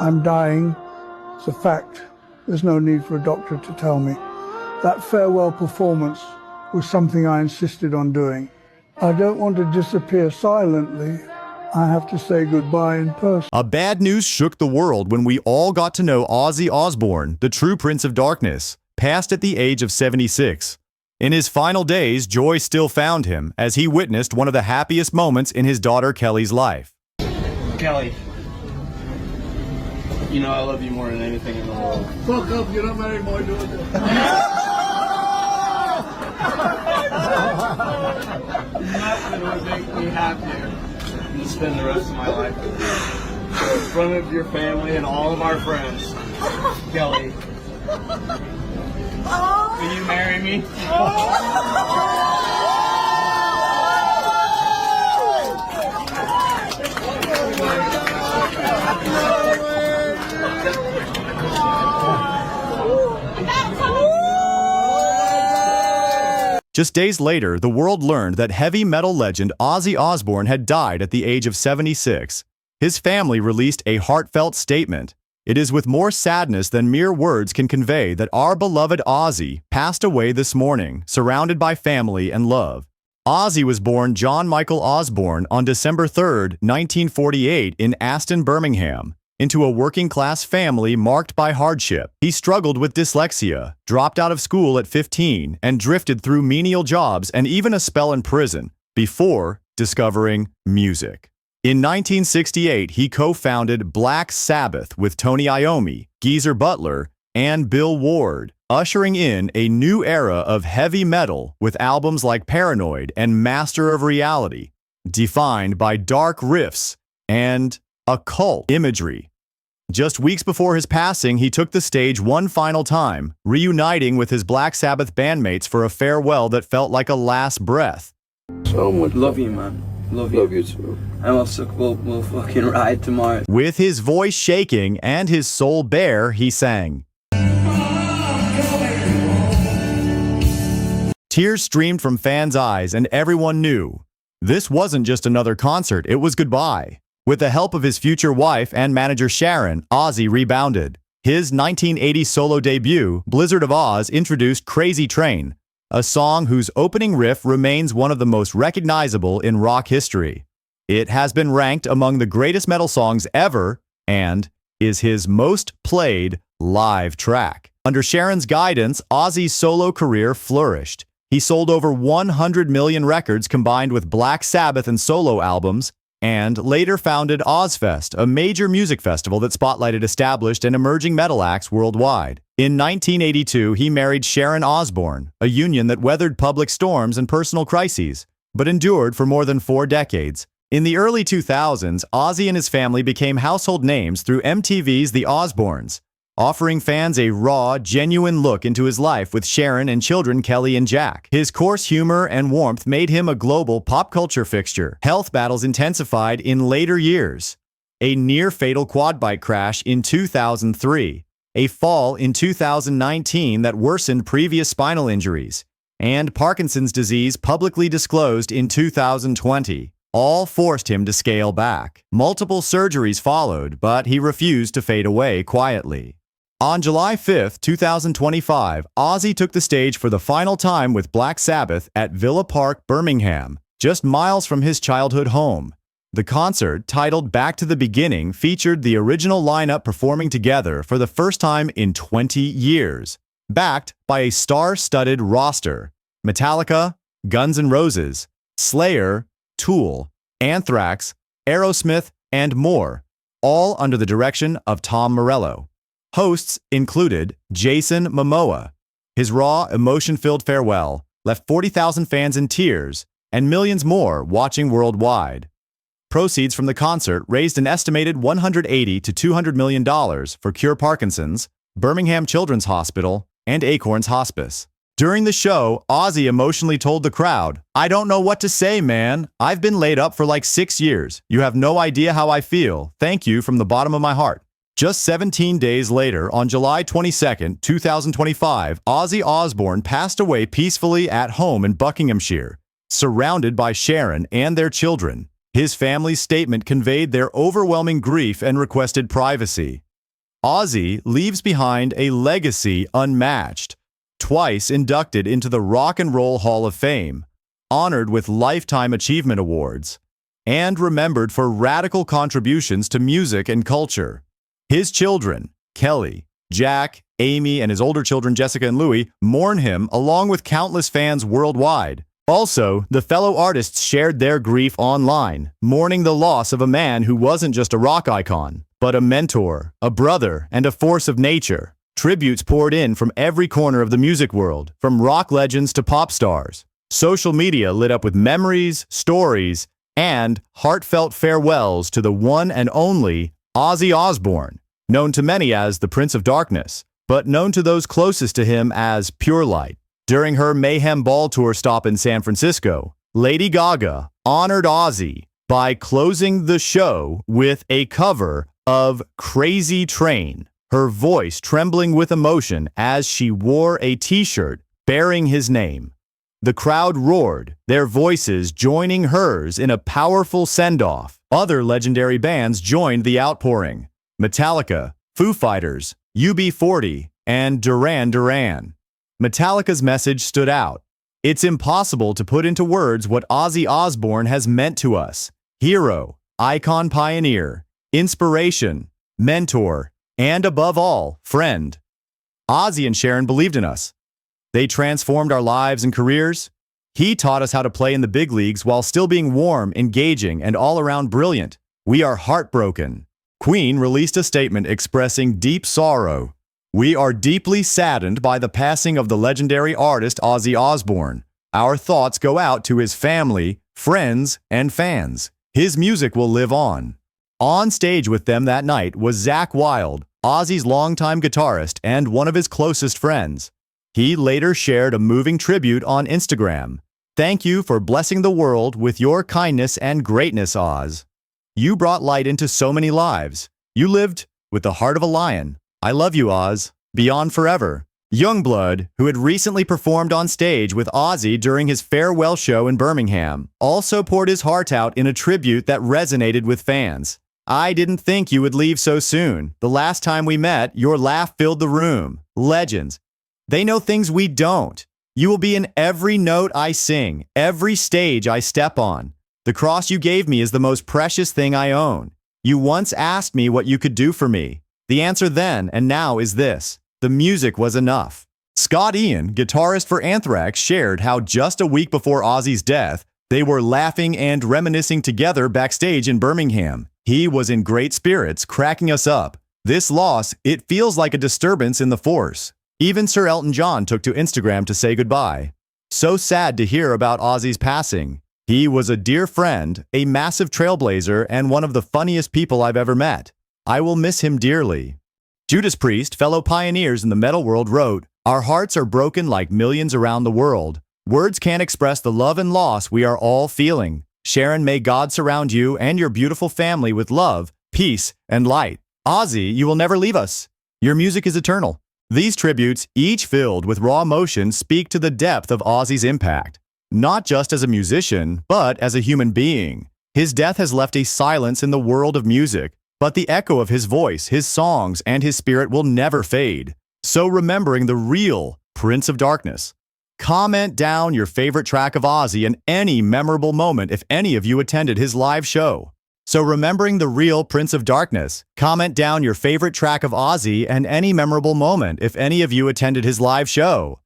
I'm dying. It's a fact. There's no need for a doctor to tell me. That farewell performance was something I insisted on doing. I don't want to disappear silently. I have to say goodbye in person. A bad news shook the world when we all got to know Ozzy Osbourne, the true Prince of Darkness, passed at the age of 76. In his final days, joy still found him as he witnessed one of the happiest moments in his daughter Kelly's life. Kelly, you know I love you more than anything in the world. Fuck up, you're not married, boy, do it. Nothing would make me happier than to spend the rest of my life with you. In front of your family and all of our friends. Kelly, will you marry me? Just days later, the world learned that heavy metal legend Ozzy Osbourne had died at the age of 76. His family released a heartfelt statement. It is with more sadness than mere words can convey that our beloved Ozzy passed away this morning, surrounded by family and love. Ozzy was born John Michael Osbourne on December 3, 1948 in Aston, Birmingham, into a working-class family marked by hardship. He struggled with dyslexia, dropped out of school at 15, and drifted through menial jobs and even a spell in prison before discovering music. In 1968, he co-founded Black Sabbath with Tony Iommi, Geezer Butler, and Bill Ward, ushering in a new era of heavy metal with albums like Paranoid and Master of Reality, defined by dark riffs and occult imagery. Just weeks before his passing, he took the stage one final time, reuniting with his Black Sabbath bandmates for a farewell that felt like a last breath. So much love you, man. Love you too. And we'll fucking ride tomorrow. With his voice shaking and his soul bare, he sang. Tears streamed from fans' eyes, and everyone knew this wasn't just another concert, it was goodbye. With the help of his future wife and manager Sharon, Ozzy rebounded. His 1980 solo debut, Blizzard of Oz, introduced Crazy Train, a song whose opening riff remains one of the most recognizable in rock history. It has been ranked among the greatest metal songs ever and is his most played live track. Under Sharon's guidance, Ozzy's solo career flourished. He sold over 100 million records combined with Black Sabbath and solo albums, and later founded Ozzfest, a major music festival that spotlighted established and emerging metal acts worldwide. In 1982, he married Sharon Osbourne, a union that weathered public storms and personal crises, but endured for more than 4 decades. In the early 2000s, Ozzy and his family became household names through MTV's The Osbournes, offering fans a raw, genuine look into his life with Sharon and children Kelly and Jack. His coarse humor and warmth made him a global pop culture fixture. Health battles intensified in later years. A near-fatal quad bike crash in 2003, a fall in 2019 that worsened previous spinal injuries, and Parkinson's disease publicly disclosed in 2020. All forced him to scale back. Multiple surgeries followed, but he refused to fade away quietly. On July 5, 2025, Ozzy took the stage for the final time with Black Sabbath at Villa Park, Birmingham, just miles from his childhood home. The concert, titled Back to the Beginning, featured the original lineup performing together for the first time in 20 years, backed by a star-studded roster: Metallica, Guns N' Roses, Slayer, Tool, Anthrax, Aerosmith, and more, all under the direction of Tom Morello. Hosts included Jason Momoa. His raw, emotion-filled farewell left 40,000 fans in tears and millions more watching worldwide. Proceeds from the concert raised an estimated $180 to $200 million for Cure Parkinson's, Birmingham Children's Hospital, and Acorns Hospice. During the show, Ozzy emotionally told the crowd, "I don't know what to say, man. I've been laid up for like 6 years. You have no idea how I feel. Thank you from the bottom of my heart." Just 17 days later, on July 22, 2025, Ozzy Osbourne passed away peacefully at home in Buckinghamshire, surrounded by Sharon and their children. His family's statement conveyed their overwhelming grief and requested privacy. Ozzy leaves behind a legacy unmatched. Twice inducted into the Rock and Roll Hall of Fame, honored with Lifetime Achievement Awards, and remembered for radical contributions to music and culture. His children, Kelly, Jack, Amy, and his older children, Jessica and Louie, mourn him along with countless fans worldwide. Also, the fellow artists shared their grief online, mourning the loss of a man who wasn't just a rock icon, but a mentor, a brother, and a force of nature. Tributes poured in from every corner of the music world, from rock legends to pop stars. Social media lit up with memories, stories, and heartfelt farewells to the one and only Ozzy Osbourne, known to many as the Prince of Darkness, but known to those closest to him as Pure Light. During her Mayhem Ball Tour stop in San Francisco, Lady Gaga honored Ozzy by closing the show with a cover of Crazy Train, her voice trembling with emotion as she wore a t-shirt bearing his name. The crowd roared, their voices joining hers in a powerful send-off. Other legendary bands joined the outpouring: Metallica, Foo Fighters, UB40, and Duran Duran. Metallica's message stood out. It's impossible to put into words what Ozzy Osbourne has meant to us. Hero, icon pioneer, inspiration, mentor, and above all, friend. Ozzy and Sharon believed in us. They transformed our lives and careers. He taught us how to play in the big leagues while still being warm, engaging, and all-around brilliant. We are heartbroken. Queen released a statement expressing deep sorrow. We are deeply saddened by the passing of the legendary artist Ozzy Osbourne. Our thoughts go out to his family, friends, and fans. His music will live on. On stage with them that night was Zakk Wylde, Ozzy's longtime guitarist and one of his closest friends. He later shared a moving tribute on Instagram. Thank you for blessing the world with your kindness and greatness, Oz. You brought light into so many lives. You lived with the heart of a lion. I love you, Oz. Beyond forever. Youngblood, who had recently performed on stage with Ozzy during his farewell show in Birmingham, also poured his heart out in a tribute that resonated with fans. I didn't think you would leave so soon. The last time we met, your laugh filled the room. Legends. They know things we don't. You will be in every note I sing, every stage I step on. The cross you gave me is the most precious thing I own. You once asked me what you could do for me. The answer then and now is this: the music was enough. Scott Ian, guitarist for Anthrax, shared how just a week before Ozzy's death, they were laughing and reminiscing together backstage in Birmingham. He was in great spirits, cracking us up. This loss, it feels like a disturbance in the force. Even Sir Elton John took to Instagram to say goodbye. So sad to hear about Ozzy's passing. He was a dear friend, a massive trailblazer, and one of the funniest people I've ever met. I will miss him dearly. Judas Priest, fellow pioneers in the metal world, wrote, "Our hearts are broken like millions around the world. Words can't express the love and loss we are all feeling. Sharon, may God surround you and your beautiful family with love, peace, and light. Ozzy, you will never leave us. Your music is eternal." These tributes, each filled with raw emotion, speak to the depth of Ozzy's impact. Not just as a musician, but as a human being. His death has left a silence in the world of music, but the echo of his voice, his songs, and his spirit will never fade. So remembering the real Prince of Darkness. Comment down your favorite track of Ozzy and any memorable moment if any of you attended his live show. So remembering the real Prince of Darkness, comment down your favorite track of Ozzy and any memorable moment if any of you attended his live show.